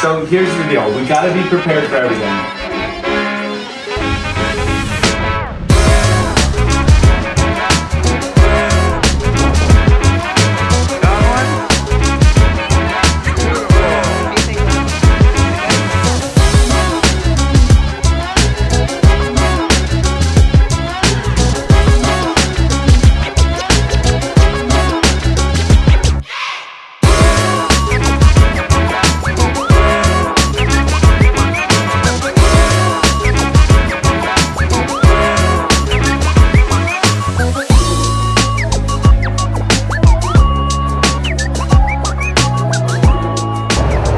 So here's the deal. We gotta be prepared for everything.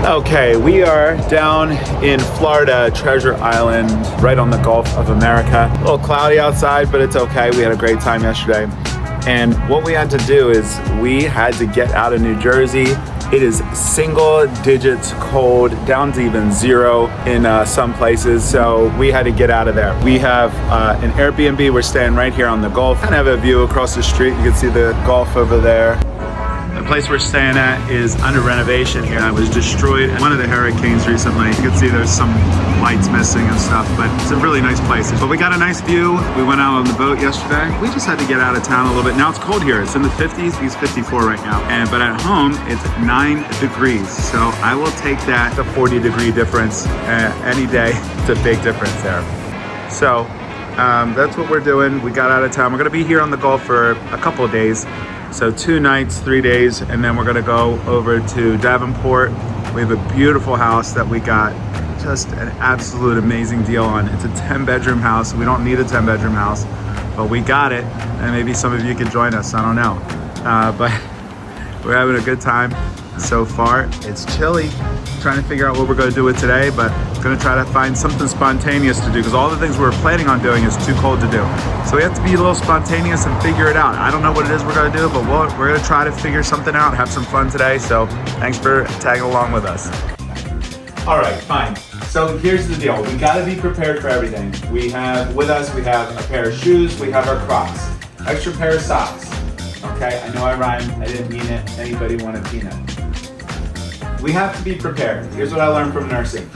Okay, we are down in Florida, Treasure Island, right on the Gulf of America. A little cloudy outside, but it's okay. We had a great time yesterday. And what we had to do is we had to get out of New Jersey. It is single digits cold, down to even 0 in some places. So we had to get out of there. We have an Airbnb. We're staying right here on the Gulf. Kind of have a view across the street. You can see the Gulf over there. The place we're staying at is under renovation here. It was destroyed in one of the hurricanes recently. You can see there's some lights missing and stuff, but it's a really nice place. But we got a nice view. We went out on the boat yesterday. We just had to get out of town a little bit. Now it's cold here. It's in the 50s. It's 54 right now. But at home, it's 9 degrees. So I will take that, the 40-degree difference any day. It's a big difference there. So that's what we're doing. We got out of town. We're gonna be here on the Gulf for a couple of days. So 2 nights, 3 days, and then we're gonna go over to Davenport. We have a beautiful house that we got just an absolute amazing deal on. It's a 10-bedroom house. We don't need a 10-bedroom house, but we got it, and maybe some of you could join us, I don't know. But we're having a good time so far. It's chilly, trying to figure out what we're gonna do with today, but gonna try to find something spontaneous to do, because all the things we were planning on doing is too cold to do. So we have to be a little spontaneous and figure it out. I don't know what it is we're gonna do, but we're gonna try to figure something out, have some fun today. So thanks for tagging along with us. All right, fine. So here's the deal. We gotta be prepared for everything. We have with us, we have a pair of shoes, we have our Crocs, extra pair of socks. Okay, I know I rhymed, I didn't mean it. Anybody want a peanut? We have to be prepared. Here's what I learned from nursing.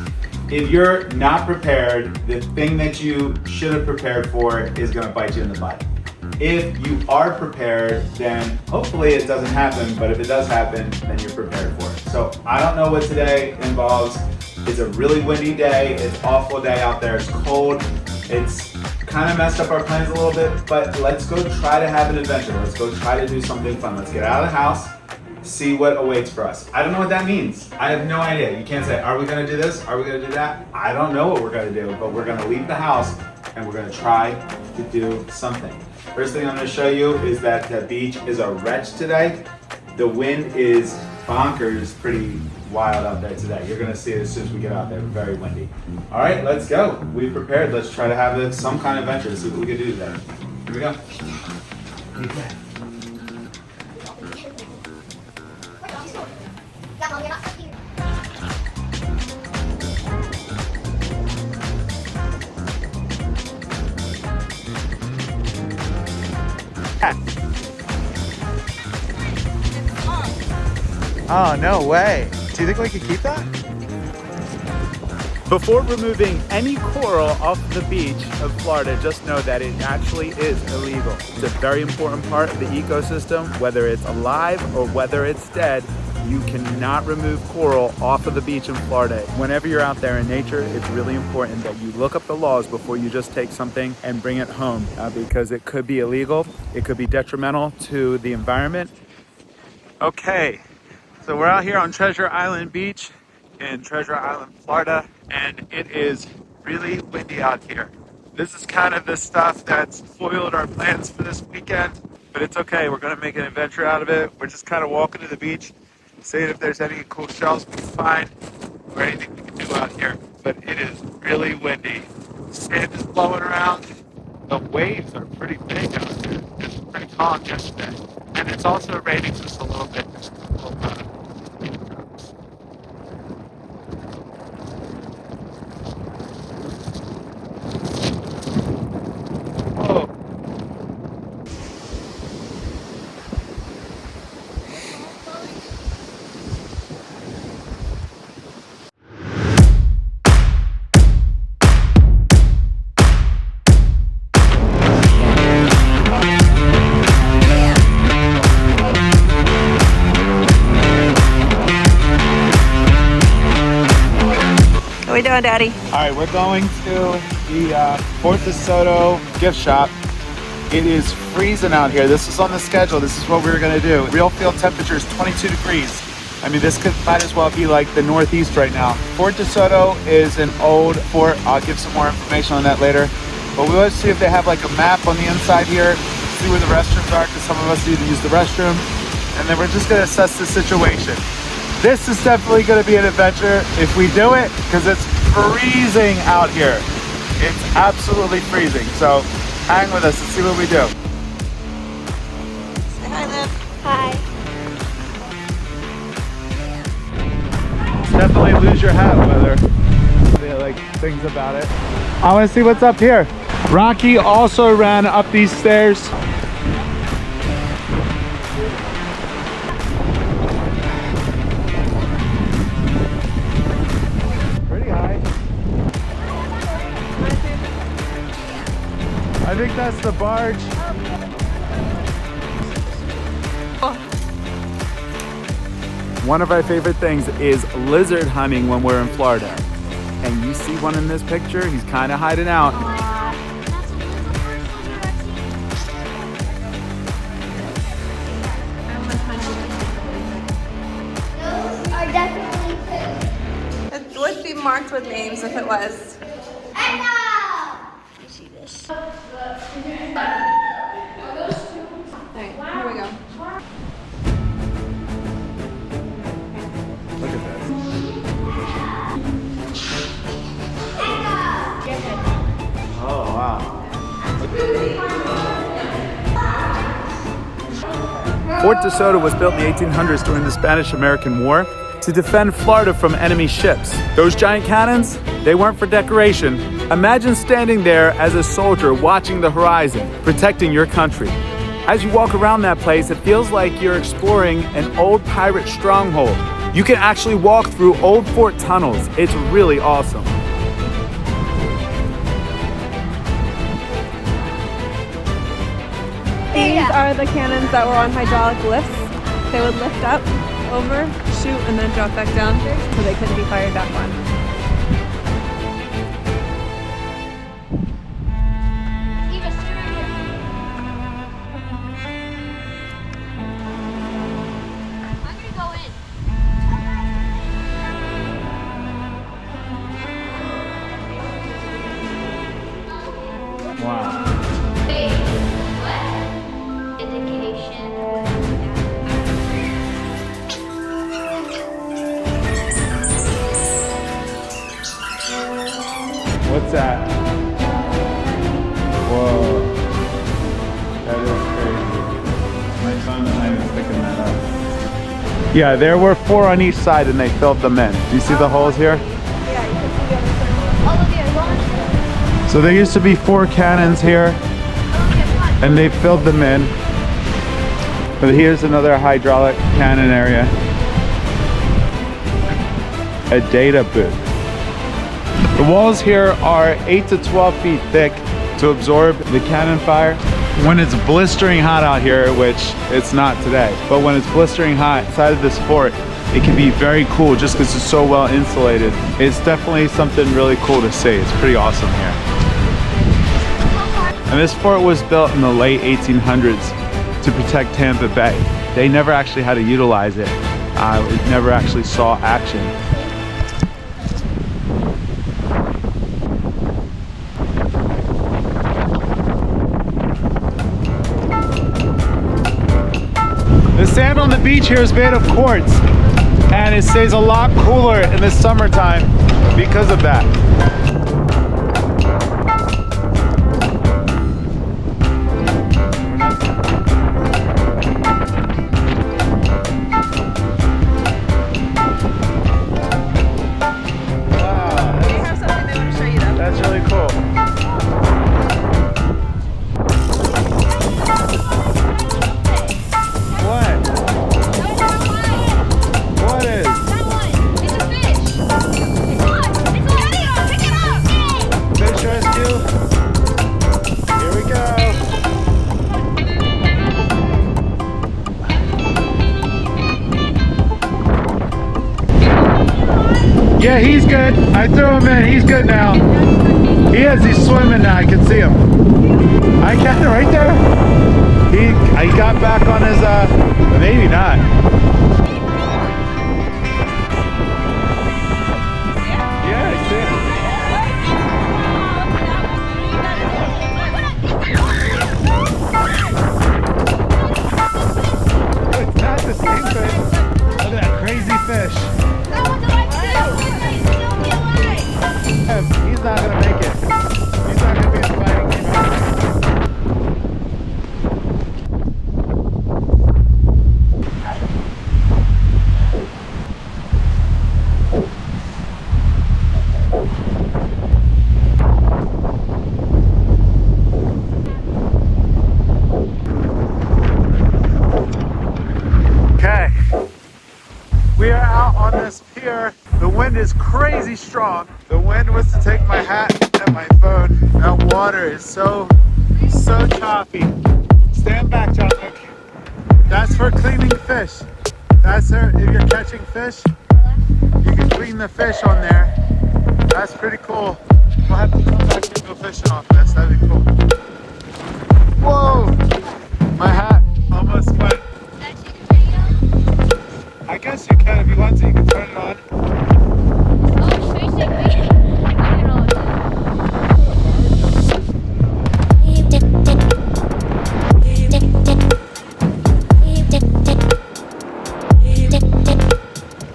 If you're not prepared, the thing that you should have prepared for is gonna bite you in the butt. If you are prepared, then hopefully it doesn't happen, but if it does happen, then you're prepared for it. So I don't know what today involves. It's a really windy day, it's an awful day out there, it's cold, it's kind of messed up our plans a little bit, but let's go try to have an adventure. Let's go try to do something fun. Let's get out of the house, see what awaits for us. I don't know what that means. I have no idea. You can't say, are we gonna do this? Are we gonna do that? I don't know what we're gonna do, but we're gonna leave the house and we're gonna try to do something. First thing I'm gonna show you is that the beach is a wretch today. The wind is bonkers, pretty wild out there today. You're gonna see it as soon as we get out there, very windy. All right, let's go. We've prepared. Let's try to have some kind of adventure, see what we can do today. Here we go. Okay. Oh, no way. Do you think we could keep that? Before removing any coral off the beach of Florida, just know that it actually is illegal. It's a very important part of the ecosystem, whether it's alive or whether it's dead. You cannot remove coral off of the beach in Florida. Whenever you're out there in nature, it's really important that you look up the laws before you just take something and bring it home, because it could be illegal, it could be detrimental to the environment. Okay, so we're out here on Treasure Island Beach in Treasure Island, Florida, and it is really windy out here. This is kind of the stuff that's foiled our plans for this weekend, but it's okay. We're gonna make an adventure out of it. We're just kind of walking to the beach, seeing if there's any cool shells we can find or anything we can do out here. But it is really windy. Sand is blowing around. The waves are pretty big out there. It's pretty calm yesterday. And it's also raining just a little bit. we doing, Daddy? All right, we're going to the Fort De Soto gift shop. It is freezing out here. This is on the schedule. This is what we were gonna do. Real field temperature is 22 degrees. I mean, this might as well be like the Northeast right now. Fort De Soto is an old fort. I'll give some more information on that later. But we want to see if they have like a map on the inside here, see where the restrooms are, because some of us need to use the restroom. And then we're just gonna assess the situation. This is definitely gonna be an adventure if we do it, because it's freezing out here. It's absolutely freezing. So hang with us and see what we do. Say hi, Liv. Hi. Definitely lose your hat weather. They like things about it. I want to see what's up here. Rocky also ran up these stairs. Pretty high. I think that's the barge. One of our favorite things is lizard hunting when we're in Florida. And you see one in this picture, he's kind of hiding out. Those are definitely food. It would be marked with names if it was. Echo! You see this? Alright, here we go. Look at this. Oh, wow. Fort De Soto was built in the 1800s during the Spanish-American War to defend Florida from enemy ships. Those giant cannons, they weren't for decoration. Imagine standing there as a soldier watching the horizon, protecting your country. As you walk around that place, it feels like you're exploring an old pirate stronghold. You can actually walk through old fort tunnels. It's really awesome. These are the cannons that were on hydraulic lifts. They would lift up, over, shoot, and then drop back down, so they couldn't be fired back on. Wow. What's that? Whoa. That is crazy. My son and I was picking that up. Yeah, there were 4 on each side and they filled them in. Do you see the holes here? Yeah, you can see the other side. Oh, look at it. So there used to be 4 cannons here and they filled them in. But here's another hydraulic cannon area. A data booth. The walls here are 8 to 12 feet thick to absorb the cannon fire. When it's blistering hot out here, which it's not today, but when it's blistering hot inside of this fort, it can be very cool just because it's so well insulated. It's definitely something really cool to see. It's pretty awesome here. And this fort was built in the late 1800s to protect Tampa Bay. They never actually had to utilize it. It never actually saw action. The sand on the beach here is made of quartz, and it stays a lot cooler in the summertime because of that. Wow, They have something they want to show you though. that's really cool. What is? That one. It's a fish. It's on. It's already on. Pick it up. Yeah, he's good. I threw him in. He's good now. He he's swimming now. I can see him. I got it right there. He got back on his, maybe not. Yeah, I see him. It's not the same fish. Look at that crazy fish. He's not gonna make it. He's not gonna be a fighting game. Okay, we are out on this pier. The wind is crazy strong. The wind was to take my hat and my phone. That water is so choppy. Stand back, John Luke. That's for cleaning fish. That's if you're catching fish, you can clean the fish on there. That's pretty cool. We'll have to come back and go fishing off this. That'd be cool. Whoa! My hat almost went. I guess you can if you want to. You can turn it on.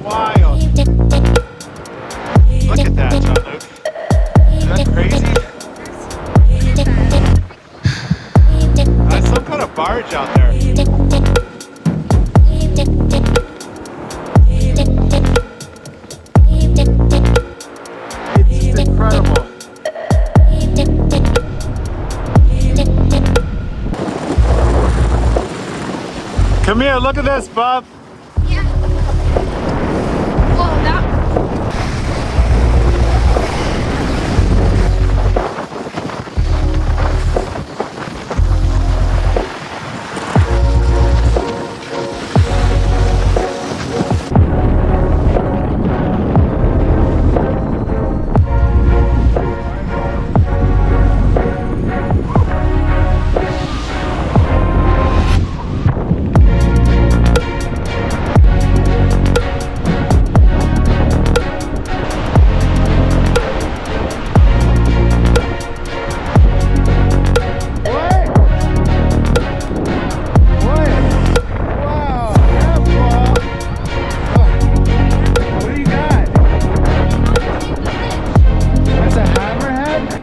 Wild. Look at that, John Luke. Is that crazy? There's some kind of barge out there. It's incredible. Come here, look at this, Bob. Yeah. Whoa, that.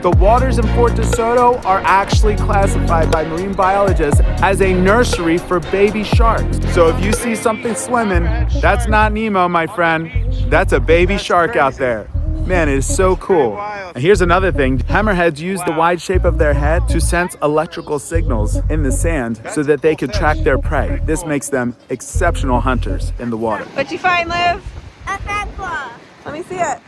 The waters in Fort De Soto are actually classified by marine biologists as a nursery for baby sharks. So if you see something swimming, that's not Nemo, my friend. That's a baby shark out there. Man, it is so cool. And here's another thing. Hammerheads use the wide shape of their head to sense electrical signals in the sand so that they can track their prey. This makes them exceptional hunters in the water. What'd you find, Liv? A crab claw. Let me see it.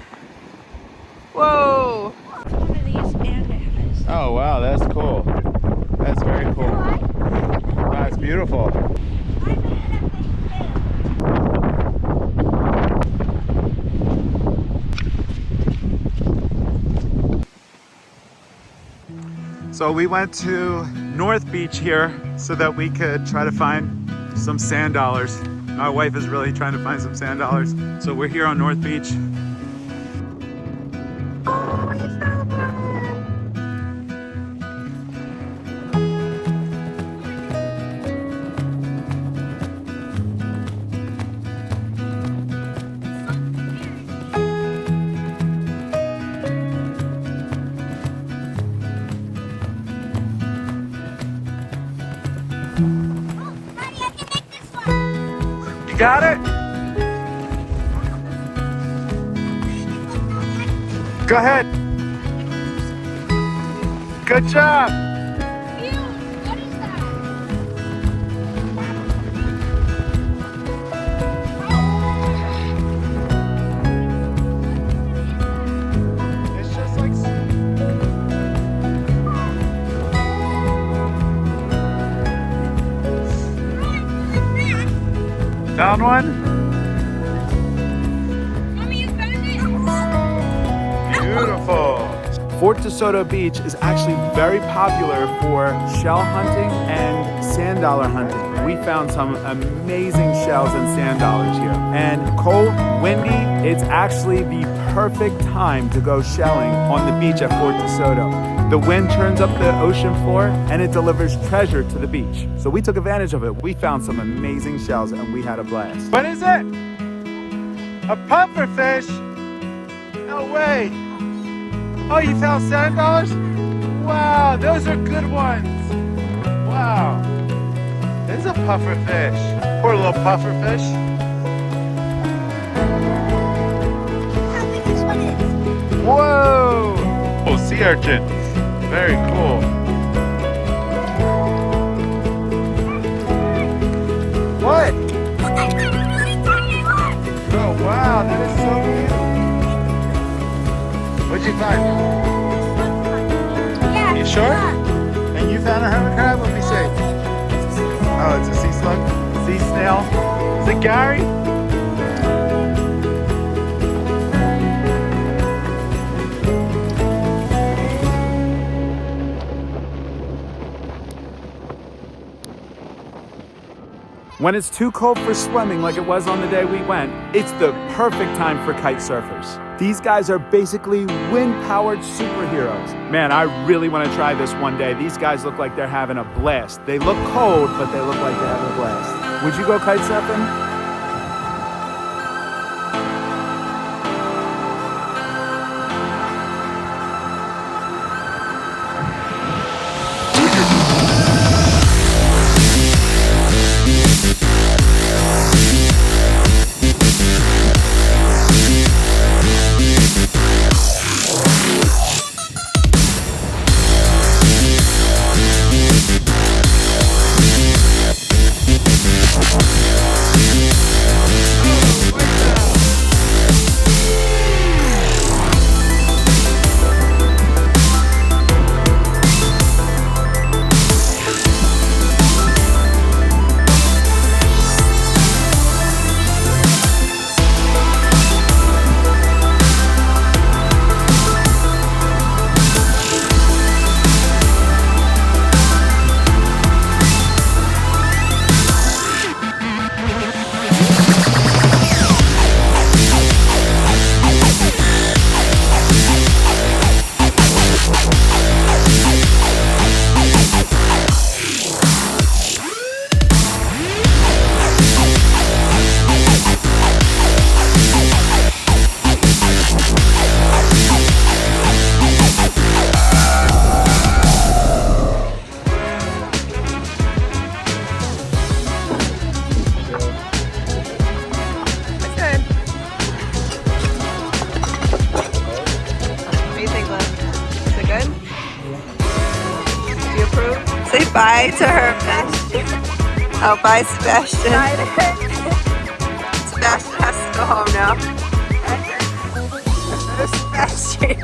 Whoa. One of these and it has. Oh wow, that's cool. That's very cool. Wow, it's beautiful. So we went to North Beach here so that we could try to find some sand dollars. My wife is really trying to find some sand dollars. So we're here on North Beach. Got it? Go ahead. Good job. What is that? It's just like... Found one? Mommy, you found it? Fort De Soto Beach is actually very popular for shell hunting and sand dollar hunting. We found some amazing shells and sand dollars here. And cold, windy, it's actually the perfect time to go shelling on the beach at Fort De Soto. The wind turns up the ocean floor and it delivers treasure to the beach. So we took advantage of it. We found some amazing shells and we had a blast. What is it? A pufferfish? No way. Oh, you found sand dollars? Wow, those are good ones. Wow. This is a pufferfish. Poor little pufferfish. How big this one is? Whoa! Oh, sea urchin. Very cool. What? Oh, wow, that is so cute. What'd you find? Yeah. You sure? And you found a hermit crab? Let me see. Oh, it's a sea slug? Sea snail? Is it Gary? When it's too cold for swimming like it was on the day we went, it's the perfect time for kite surfers. These guys are basically wind-powered superheroes. Man, I really want to try this one day. These guys look like they're having a blast. They look cold, but they look like they're having a blast. Would you go kite surfing? Say bye to her, Sebastian. Oh, bye, Sebastian. Bye to her. Sebastian has to go home now. Sebastian.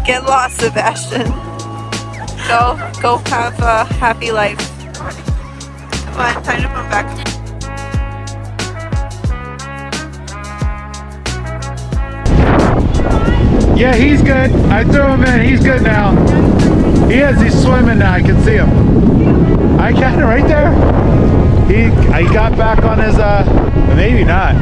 Get lost, Sebastian. Go have a happy life. Come on, time to come back. Yeah, he's good. I threw him in. He's good now. He's swimming now. I can see him. I got him right there. He got back on his, maybe not.